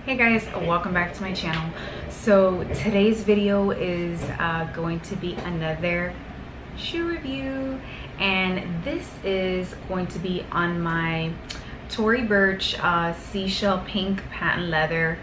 Hey guys, welcome back to my channel. So today's video is going to be another shoe review, and this is going to be on my Tory Burch seashell pink patent leather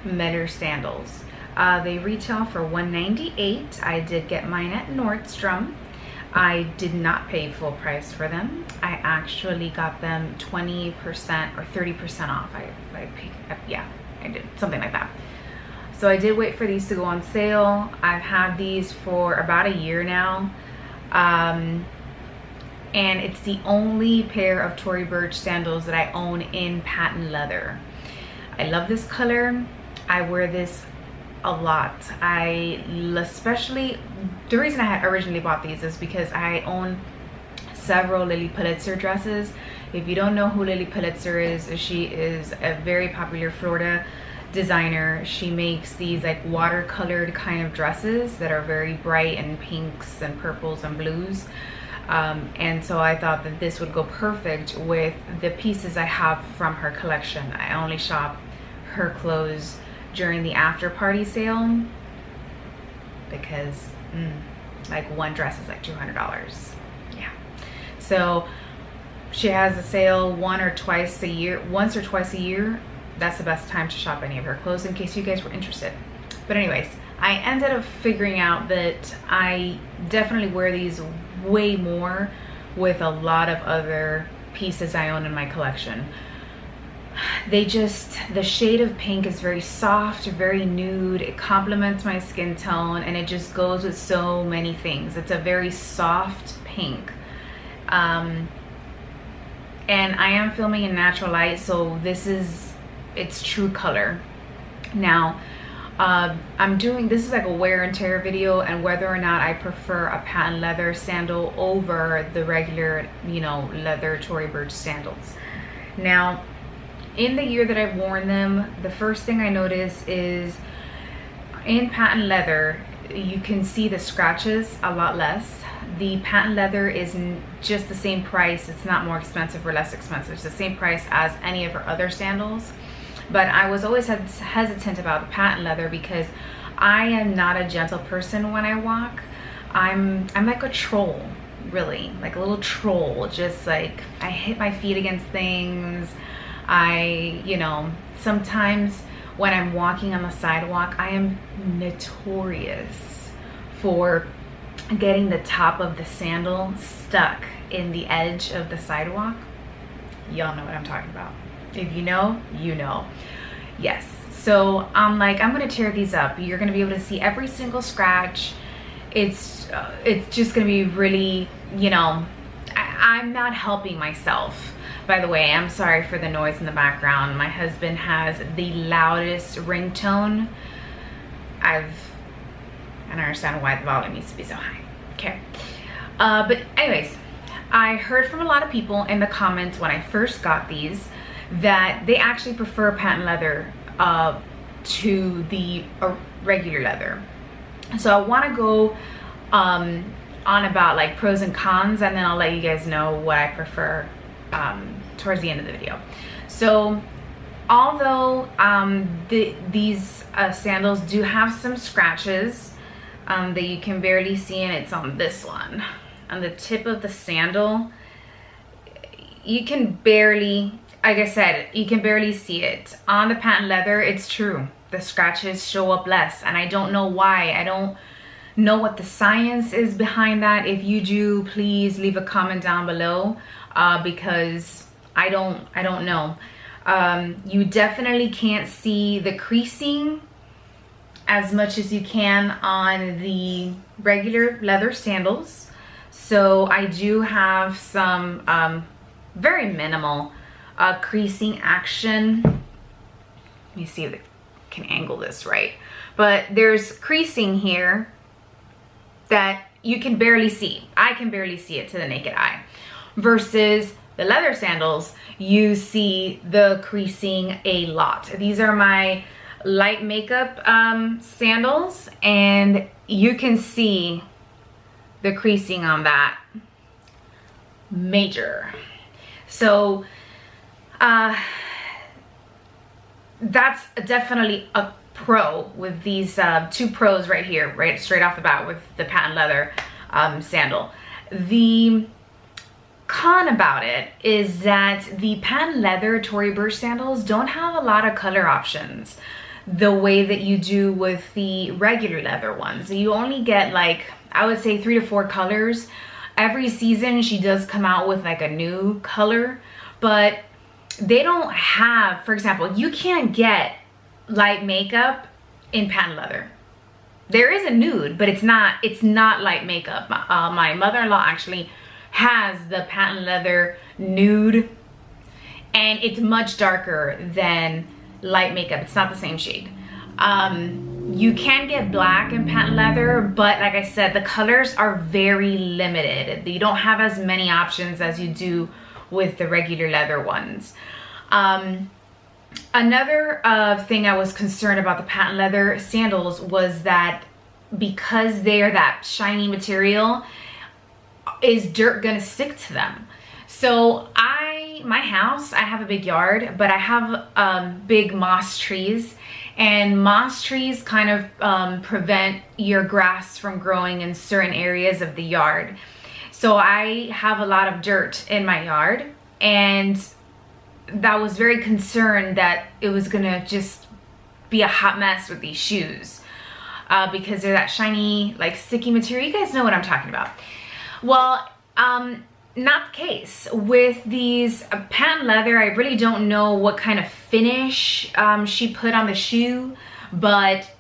Meteor sandals. They retail for $198. I did get mine at Nordstrom. I did not pay full price for them. I actually got them 20% or 30% off. Yeah, I did something like that. So I did wait for these to go on sale. I've had these for about a year now. And it's the only pair of Tory Burch sandals that I own in patent leather. I love this color. I wear this a lot. Especially the reason I had originally bought these is because I own several Lily Pulitzer dresses. If you don't know who Lily Pulitzer is, she is a very popular Florida designer. She makes these like watercolored kind of dresses that are very bright and pinks and purples and blues. And so I thought that this would go perfect with the pieces I have from her collection. I only shop her clothes during the after party sale because like one dress is like $200. Yeah, so she has a sale once or twice a year. That's the best time to shop any of her clothes, in case you guys were interested. But anyways, I ended up figuring out that I definitely wear these way more with a lot of other pieces I own in my collection. The shade of pink is very soft, very nude. It complements my skin tone, and it just goes with so many things. It's a very soft pink. And I am filming in natural light, so this is its true color. Now, this is like a wear and tear video, and whether or not I prefer a patent leather sandal over the regular, leather Tory Burch sandals. Now, in the year that I've worn them, the first thing I notice is in patent leather, you can see the scratches a lot less. The patent leather is just the same price. It's not more expensive or less expensive. It's the same price as any of her other sandals. But I was always hesitant about the patent leather because I am not a gentle person when I walk. I'm like a troll, really, like a little troll. Just like I hit my feet against things. Sometimes when I'm walking on the sidewalk, I am notorious for getting the top of the sandal stuck in the edge of the sidewalk. Y'all know what I'm talking about. If you know, you know. Yes. So I'm gonna tear these up. You're gonna be able to see every single scratch. It's just gonna be really, I'm not helping myself. By the way, I'm sorry for the noise in the background. My husband has the loudest ringtone. I don't understand why the volume needs to be so high. Okay. But anyways, I heard from a lot of people in the comments when I first got these that they actually prefer patent leather to the regular leather. So I want to go on about like pros and cons, and then I'll let you guys know what I prefer towards the end of the video. So although these sandals do have some scratches that you can barely see, and it's on this one, on the tip of the sandal, you can barely, like I said, you can barely see it. On the patent leather, it's true, the scratches show up less, and I don't know why. I don't know what the science is behind that. If you do, please leave a comment down below, because I don't know. You definitely can't see the creasing as much as you can on the regular leather sandals. So I do have some very minimal creasing action. Let me see if I can angle this right. But there's creasing here that you can barely see. I can barely see it to the naked eye. Versus the leather sandals, you see the creasing a lot. These are my light makeup sandals, and you can see the creasing on that major. So that's definitely a pro with these two pros right here, right straight off the bat with the patent leather sandal. The con about it is that the patent leather Tory Burch sandals don't have a lot of color options the way that you do with the regular leather ones. You only get like, I would say 3 to 4 colors. Every season she does come out with like a new color, but they don't have, for example, you can't get light makeup in patent leather. There is a nude, but it's not light makeup. My mother-in-law actually has the patent leather nude, and it's much darker than light makeup. It's not the same shade. You can get black in patent leather, but like I said, the colors are very limited. You don't have as many options as you do with the regular leather ones. Another thing I was concerned about the patent leather sandals was that because they are that shiny material, is dirt gonna stick to them? So my house, I have a big yard, but I have big moss trees, and moss trees kind of prevent your grass from growing in certain areas of the yard. So I have a lot of dirt in my yard, and that was very concerned that it was gonna just be a hot mess with these shoes because they're that shiny, like sticky material. You guys know what I'm talking about. Well, not the case with these patent leather. I really don't know what kind of finish she put on the shoe, but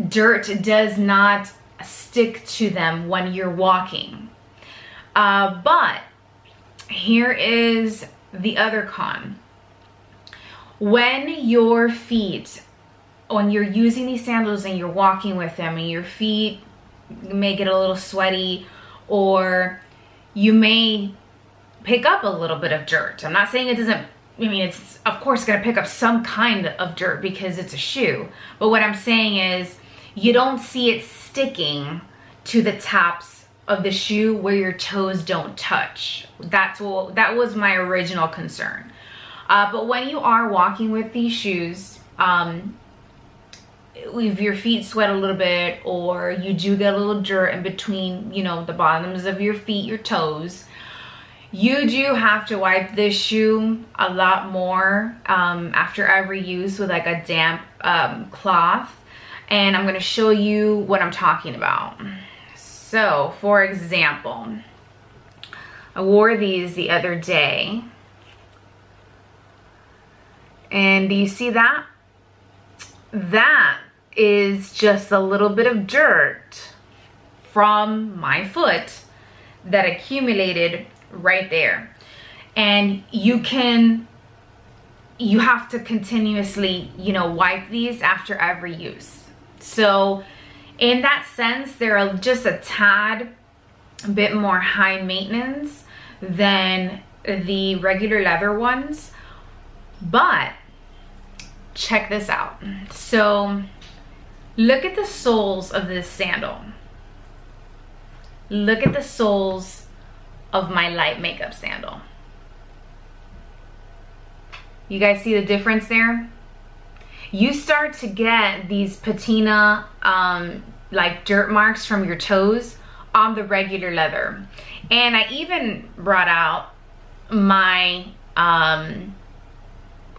dirt does not stick to them when you're walking. But here is the other con. When your feet, when you're using these sandals and you're walking with them and your feet may get a little sweaty, or you may pick up a little bit of dirt. I'm not saying it doesn't, I mean, it's of course gonna pick up some kind of dirt because it's a shoe. But what I'm saying is you don't see it sticking to the tops of the shoe where your toes don't touch. That was my original concern. But when you are walking with these shoes, if your feet sweat a little bit, or you do get a little dirt in between, you know, the bottoms of your feet, your toes, you do have to wipe this shoe a lot more after every use with like a damp cloth. And I'm going to show you what I'm talking about. So, for example, I wore these the other day. And do you see that? That is just a little bit of dirt from my foot that accumulated right there. And you have to continuously, you know, wipe these after every use. So in that sense, they're just a tad bit more high maintenance than the regular leather ones. But check this out. So look at the soles of this sandal. Look at the soles of my light makeup sandal. You guys see the difference there? You start to get these patina, like dirt marks from your toes on the regular leather. And I even brought out my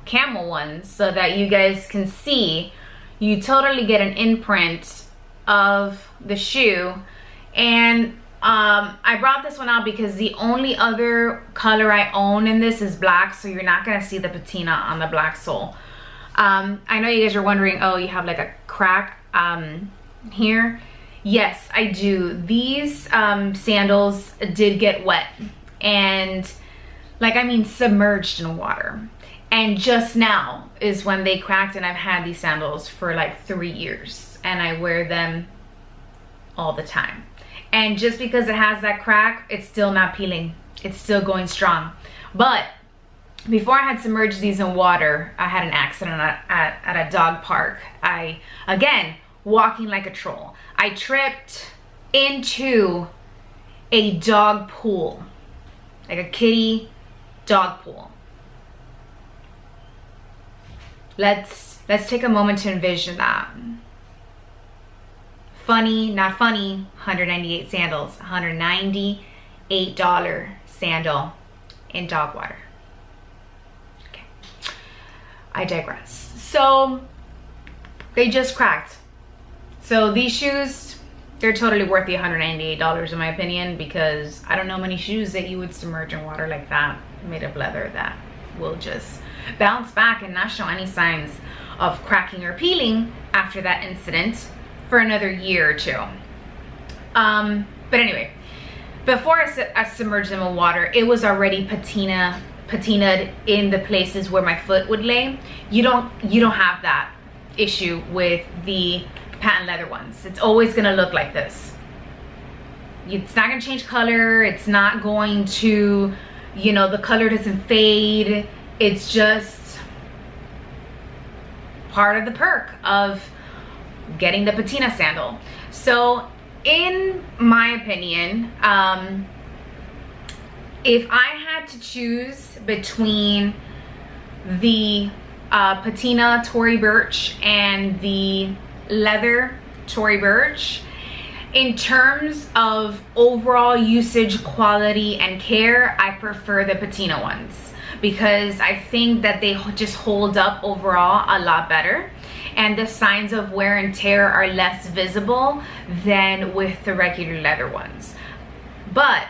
camel ones so that you guys can see. You totally get an imprint of the shoe. And I brought this one out because the only other color I own in this is black, so you're not gonna see the patina on the black sole. I know you guys are wondering, oh, you have like a crack here. Yes, I do. These sandals did get wet, and like, I mean, submerged in water. And just now is when they cracked, and I've had these sandals for like 3 years, and I wear them all the time. And just because it has that crack, it's still not peeling. It's still going strong. But before I had submerged these in water, I had an accident at a dog park. Again, walking like a troll. I tripped into a dog pool, like a kitty dog pool. Let's Let's take a moment to envision that. Funny, not funny, 198 sandals, $198 sandal in dog water. Okay, I digress. So they just cracked. So these shoes, they're totally worth the $198 in my opinion, because I don't know many shoes that you would submerge in water like that, made of leather, that will just bounce back and not show any signs of cracking or peeling after that incident for another year or two. But anyway, before I submerged them in water, it was already patinaed in the places where my foot would lay. You don't have that issue with the patent leather ones. It's always gonna look like this. It's not gonna change color. It's not going to, you know, the color doesn't fade. It's just part of the perk of getting the patina sandal. So in my opinion, if I had to choose between the patina Tory Burch and the leather Tory Burch, in terms of overall usage, quality, and care, I prefer the patina ones, because I think that they just hold up overall a lot better, and the signs of wear and tear are less visible than with the regular leather ones. But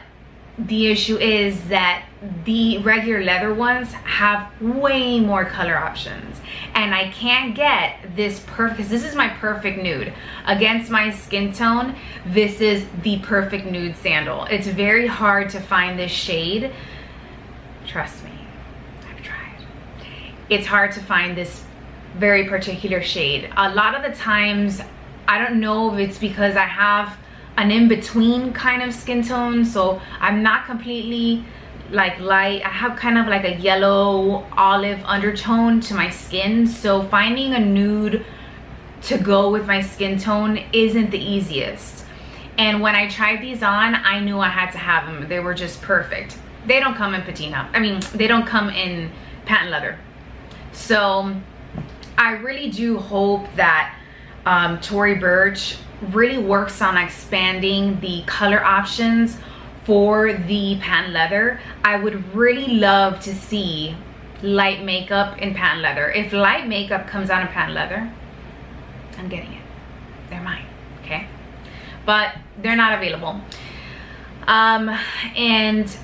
the issue is that the regular leather ones have way more color options, and I can't get this perfect, because this is my perfect nude against my skin tone. This is the perfect nude sandal. It's very hard to find this shade. Trust me, I've tried. It's hard to find this very particular shade. A lot of the times, I don't know if it's because I have an in-between kind of skin tone, so I'm not completely like light. I have kind of like a yellow olive undertone to my skin, so finding a nude to go with my skin tone isn't the easiest. And when I tried these on, I knew I had to have them. They were just perfect. They don't come in patina. I mean, they don't come in patent leather. So I really do hope that Tory Burch really works on expanding the color options for the patent leather. I would really love to see light makeup in patent leather. If light makeup comes out in patent leather, I'm getting it. They're mine, okay? But they're not available. And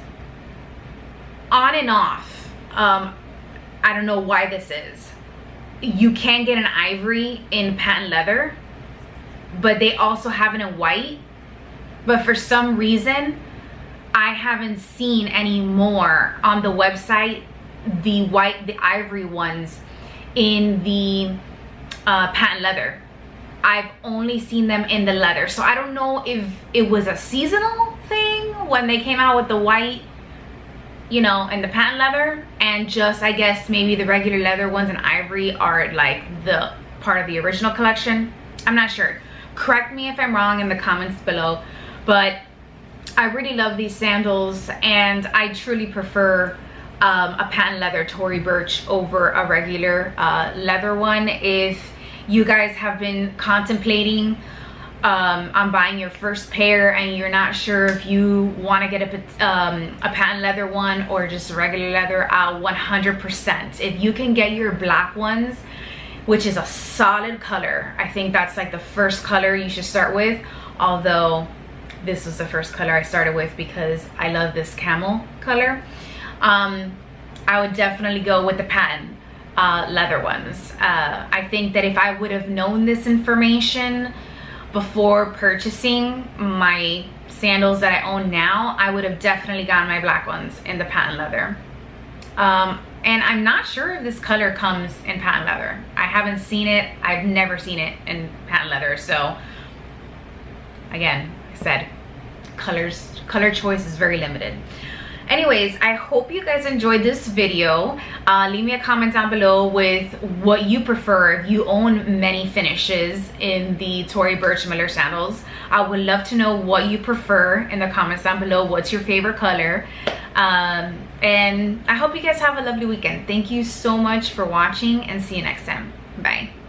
on and off, I don't know why this is. You can get an ivory in patent leather, but they also have it in white. But for some reason, I haven't seen any more on the website, the ivory ones in the patent leather. I've only seen them in the leather. So I don't know if it was a seasonal thing when they came out with the white, you know, and the patent leather, and just, I guess, maybe the regular leather ones and ivory are like the part of the original collection. I'm not sure. Correct me if I'm wrong in the comments below, but I really love these sandals, and I truly prefer a patent leather Tory Burch over a regular leather one. If you guys have been contemplating on buying your first pair and you're not sure if you want to get a patent leather one or just a regular leather, 100%. If you can get your black ones, which is a solid color, I think that's like the first color you should start with, although this was the first color I started with because I love this camel color. I would definitely go with the patent leather ones. I think that if I would have known this information before purchasing my sandals that I own now, I would have definitely gotten my black ones in the patent leather. And I'm not sure if this color comes in patent leather. I haven't seen it. I've never seen it in patent leather. So again, I said, color choice is very limited. Anyways, I hope you guys enjoyed this video. Leave me a comment down below with what you prefer if you own many finishes in the Tory Burch Miller sandals. I would love to know what you prefer in the comments down below. What's your favorite color? And I hope you guys have a lovely weekend. Thank you so much for watching, and see you next time. Bye.